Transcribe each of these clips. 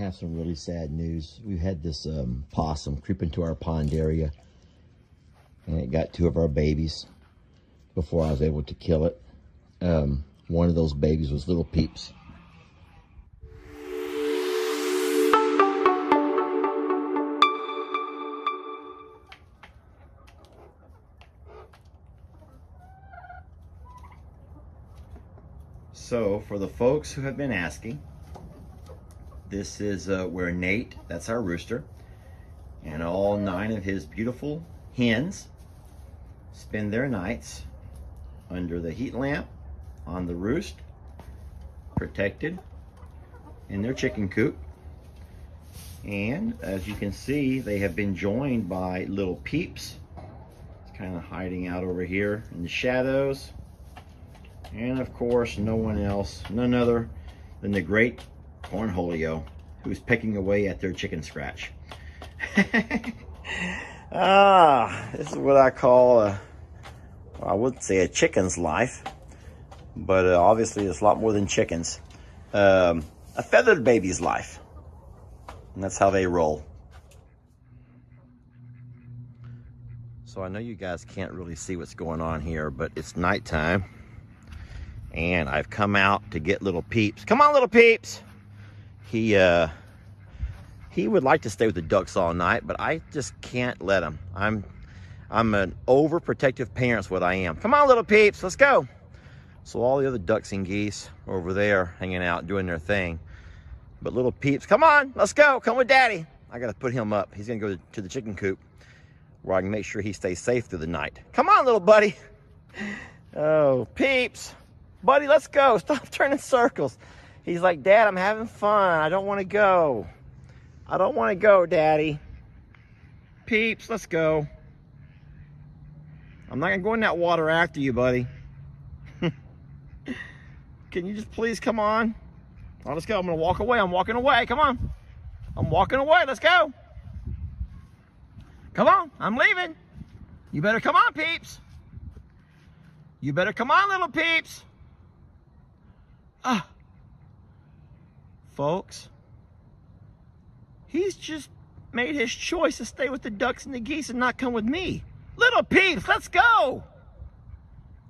have some really sad news. We had this possum creep into our pond area, and it got 2 of our babies before I was able to kill it. One of those babies was little Peeps. So, for the folks who have been asking, this is where Nate, that's our rooster, and all 9 of his beautiful hens spend their nights under the heat lamp on the roost, protected in their chicken coop. And as you can see, they have been joined by little Peeps. It's kind of hiding out over here in the shadows. And of course, no one else, none other than the great Cornholio, who's pecking away at their chicken scratch. This is what I call well, I wouldn't say a chicken's life, but obviously it's a lot more than chickens. A feathered baby's life. And that's how they roll. So I know you guys can't really see what's going on here, but it's nighttime. And I've come out to get little Peeps. Come on, little Peeps! He would like to stay with the ducks all night, but I just can't let him. I'm an overprotective parent's what I am. Come on, little Peeps, let's go. So all the other ducks and geese are over there hanging out, doing their thing. But little Peeps, come on, let's go. Come with Daddy. I gotta put him up. He's gonna go to the chicken coop where I can make sure he stays safe through the night. Come on, little buddy. Oh, Peeps. Buddy, let's go. Stop turning circles. He's like, Dad, I'm having fun. I don't want to go. I don't want to go, Daddy. Peeps, let's go. I'm not going to go in that water after you, buddy. Can you just please come on? Oh, let's go. I'm going to walk away. I'm walking away. Come on. I'm walking away. Let's go. Come on. I'm leaving. You better come on, Peeps. You better come on, little Peeps. Folks, he's just made his choice to stay with the ducks and the geese and not come with me. Little Peeps, let's go.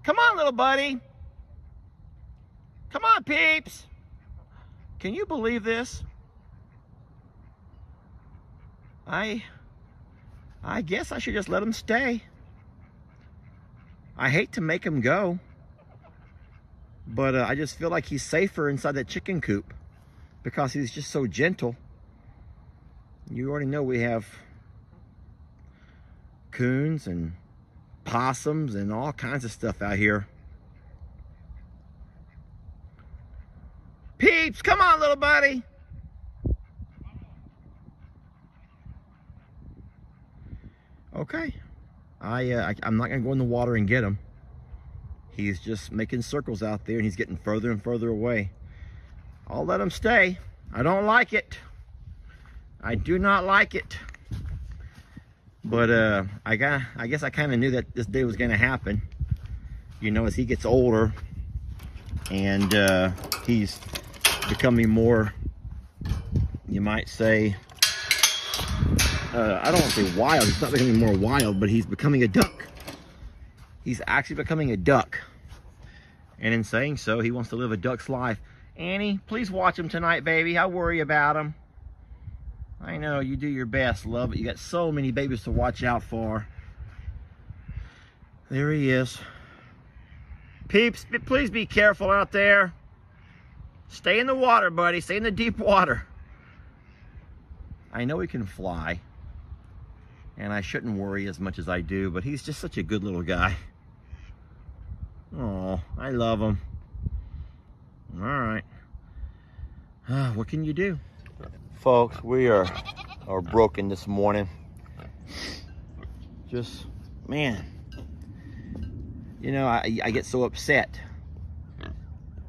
Come on, little buddy. Come on, Peeps. Can you believe this? I guess I should just let him stay. I hate to make him go. But I just feel like he's safer inside that chicken coop because he's just so gentle. You already know we have coons and possums and all kinds of stuff out here. Peeps, come on, little buddy. Okay. I'm not going to go in the water and get him. He's just making circles out there and he's getting further and further away. I'll let him stay. I don't like it. I do not like it. But I guess I kind of knew that this day was going to happen. You know, as he gets older and he's becoming more, you might say, I don't want to say wild. He's not becoming more wild, but he's becoming a duck. He's actually becoming a duck. And in saying so, he wants to live a duck's life. Annie, please watch him tonight, baby. I worry about him. I know, you do your best, love, but you got so many babies to watch out for. There he is. Peeps, please be careful out there. Stay in the water, buddy. Stay in the deep water. I know he can fly. And I shouldn't worry as much as I do, but he's just such a good little guy. Oh, I love him. All right. What can you do? Folks, we are broken this morning. Just, man. You know, I get so upset.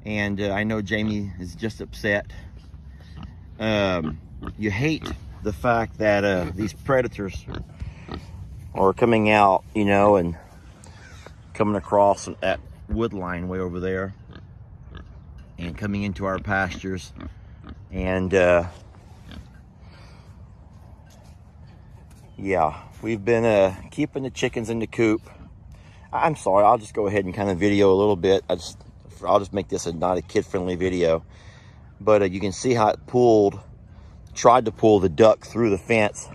And I know Jamie is just upset. You hate the fact that these predators are coming out, you know, and coming across that wood line way over there and coming into our pastures. And Yeah, we've been keeping the chickens in the coop. I'm sorry, I'll just go ahead and kind of video a little bit. I'll just make this not a kid-friendly video. But you can see how it tried to pull the duck through the fence.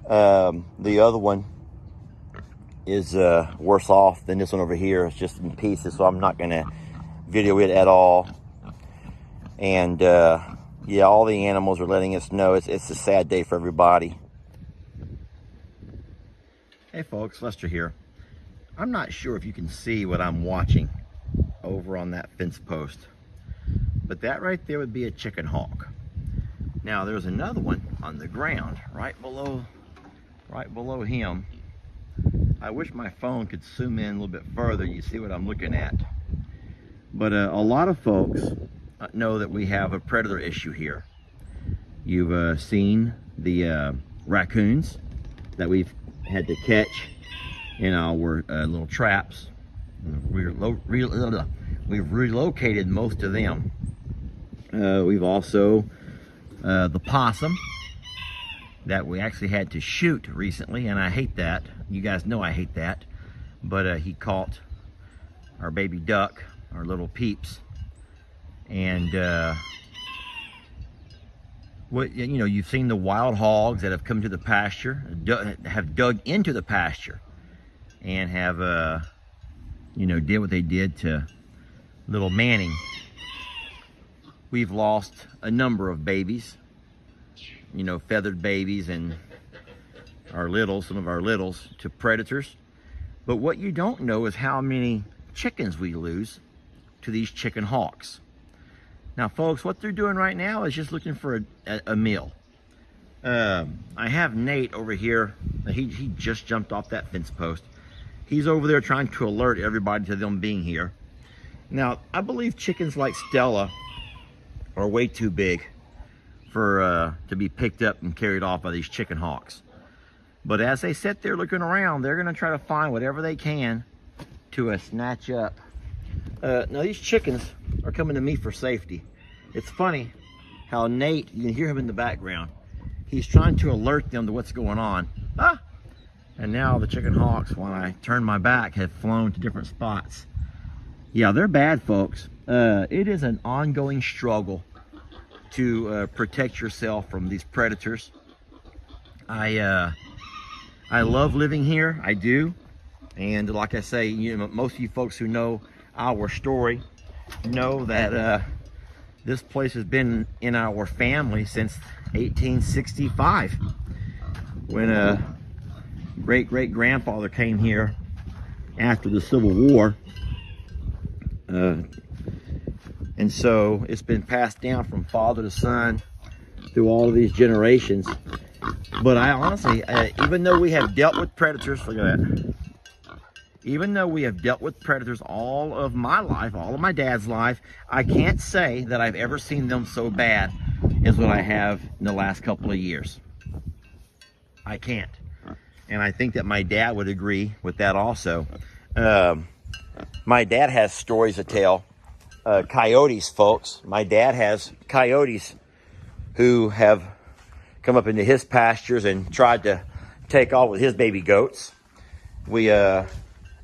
The other one is worse off than this one over here. It's just in pieces, so I'm not gonna video it at all. And yeah, all the animals are letting us know it's a sad day for everybody. Hey folks, Lester here. I'm not sure if you can see what I'm watching over on that fence post, but that right there would be a chicken hawk. Now there's another one on the ground right below him. I wish my phone could zoom in a little bit further. You see what I'm looking at. But a lot of folks know that we have a predator issue here. You've seen the raccoons that we've had to catch in our little traps. We've relocated most of them. We've also the possum that we actually had to shoot recently, and I hate that. You guys know I hate that. But he caught our baby duck, our little Peeps, and you've seen the wild hogs that have come to the pasture, have dug into the pasture, and have did what they did to little Manning. We've lost a number of babies, feathered babies, and some of our littles to predators. But what you don't know is how many chickens we lose to these chicken hawks. Now folks, what they're doing right now is just looking for a meal. I have Nate over here. He just jumped off that fence post. He's over there trying to alert everybody to them being here. Now, I believe chickens like Stella are way too big to be picked up and carried off by these chicken hawks. But as they sit there looking around, they're gonna try to find whatever they can to snatch up. Now these chickens are coming to me for safety. It's funny how Nate, you can hear him in the background. He's trying to alert them to what's going on. And now the chicken hawks, when I turn my back, have flown to different spots. Yeah, they're bad, folks. It is an ongoing struggle to protect yourself from these predators. I love living here, I do. And like I say, most of you folks who know our story know that this place has been in our family since 1865, when a great-great-grandfather came here after the Civil War. And so it's been passed down from father to son through all of these generations. But I honestly, even though we have dealt with predators, look at that. Even though we have dealt with predators all of my life, all of my dad's life, I can't say that I've ever seen them so bad as what I have in the last couple of years. I can't. And I think that my dad would agree with that also. My dad has stories to tell. Coyotes, folks. My dad has coyotes who have come up into his pastures and tried to take off with his baby goats. We,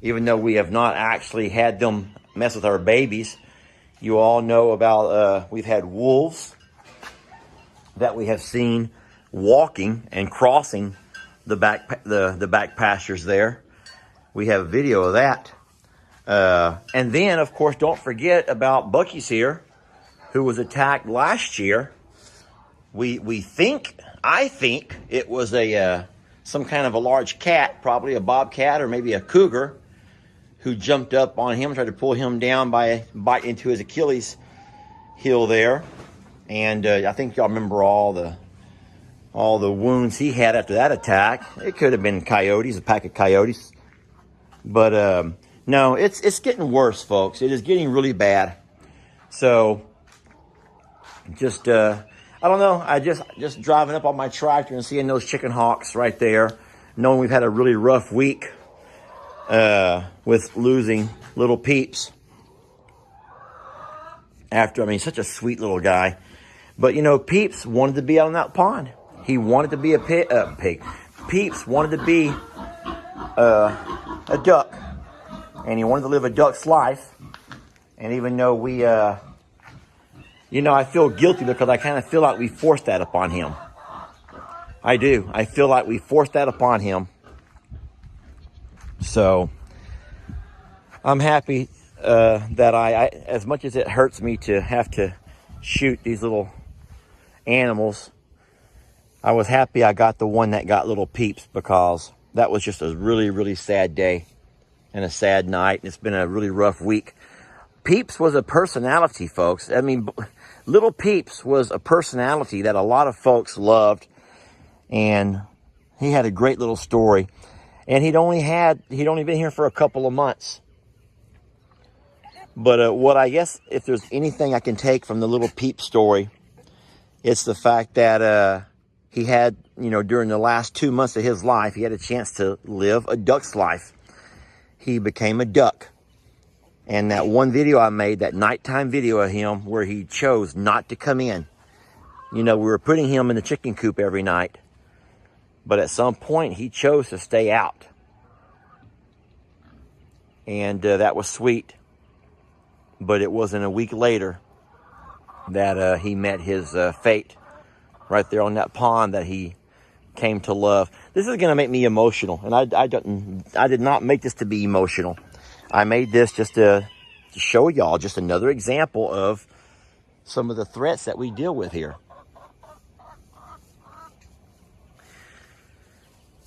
even though we have not actually had them mess with our babies, you all know about, we've had wolves that we have seen walking and crossing the back pastures there. We have video of that. And then, of course, don't forget about Bucky's here, who was attacked last year. I think it was some kind of a large cat, probably a bobcat or maybe a cougar, who jumped up on him, tried to pull him down by bite into his Achilles heel there. And I think y'all remember all the wounds he had after that attack. It could have been coyotes, a pack of coyotes. But no, it's getting worse, folks. It is getting really bad. So just I don't know. I just driving up on my tractor and seeing those chicken hawks right there, knowing we've had a really rough week with losing little Peeps. Such a sweet little guy. But Peeps wanted to be out on that pond. He wanted to be a pig. Peeps wanted to be a duck, and he wanted to live a duck's life. And even though we, you know, I feel guilty because I kind of feel like we forced that upon him. I do. I feel like we forced that upon him. So I'm happy that I, as much as it hurts me to have to shoot these little animals, I was happy I got the one that got little Peeps, because that was just a really, really sad day and a sad night. It's been a really rough week. Peeps was a personality, folks. I mean, little Peeps was a personality that a lot of folks loved, and he had a great little story. And he'd only been here for a couple of months. But what I guess, if there's anything I can take from the little Peep story, it's the fact that he had, you know, during the last 2 months of his life, he had a chance to live a duck's life. He became a duck. And that one video I made, that nighttime video of him where he chose not to come in. You know, we were putting him in the chicken coop every night, but at some point he chose to stay out. And that was sweet. But it wasn't a week later that he met his fate right there on that pond that he came to love. This is going to make me emotional, and I did not make this to be emotional. I made this just to show y'all just another example of some of the threats that we deal with here.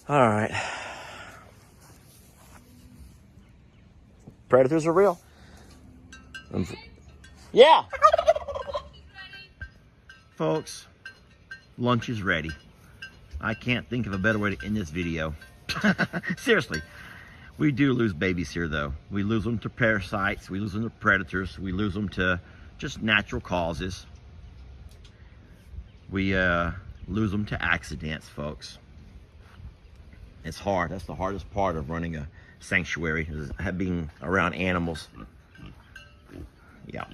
All right. Predators are real. Yeah. Folks, lunch is ready. I can't think of a better way to end this video. Seriously. We do lose babies here, though. We lose them to parasites. We lose them to predators. We lose them to just natural causes. We lose them to accidents, folks. It's hard. That's the hardest part of running a sanctuary, is being around animals. Yeah.